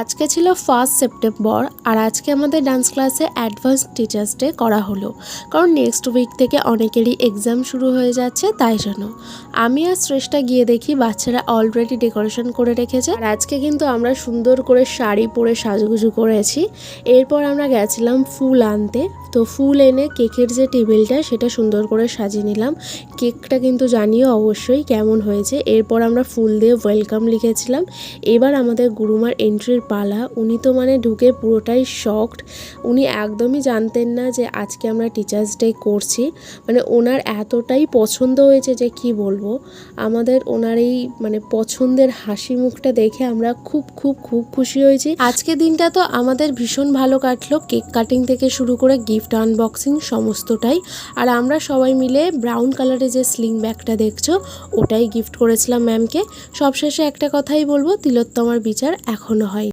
আজকে ছিল 1 সেপ্টেম্বর আর আজকে আমাদের ডান্স ক্লাসে অ্যাডভান্স টিচার্স ডে করা হলো, কারণ নেক্সট উইক থেকে অনেকেরই এক্সাম শুরু হয়ে যাচ্ছে। তাই জন্য আমি আর শ্রেষ্ঠা গিয়ে দেখি বাচ্চারা অলরেডি ডেকোরেশন করে রেখেছে। আর আজকে কিন্তু আমরা সুন্দর করে শাড়ি পরে সাজুগুজু করেছি। এরপর আমরা গেছিলাম ফুল আনতে। তো ফুল এনে কেকের যে টেবিলটা সেটা সুন্দর করে সাজিয়ে নিলাম। কেকটা কিন্তু জানিও অবশ্যই কেমন হয়েছে। এরপর আমরা ফুল দিয়ে ওয়েলকাম লিখেছিলাম। এবার আমাদের গুরুমার এন্ট্রির পালা। উনি তো মানে ঢুকে পুরোটাই শকড। উনি একদমই জানতেন না যে আজকে আমরা টিচার্স ডে করছি। মানে ওনার এতটাই পছন্দ হয়েছে যে কি বলবো। আমাদের ওনার এই মানে পছন্দের হাসি মুখটা দেখে আমরা খুব খুব খুব খুশি হয়েছি। আজকে দিনটা তো আমাদের ভীষণ ভালো কাটলো, কেক কাটিং থেকে শুরু করে গিফট আনবক্সিং সমস্তটাই। আর আমরা সবাই মিলে ব্রাউন কালারের যে স্লিং ব্যাগটা দেখছো ওটাই গিফট করেছিলাম ম্যামকে। সবশেষে একটা কথাই বলবো, তিলোত্তমার বিচার এখনো হয়।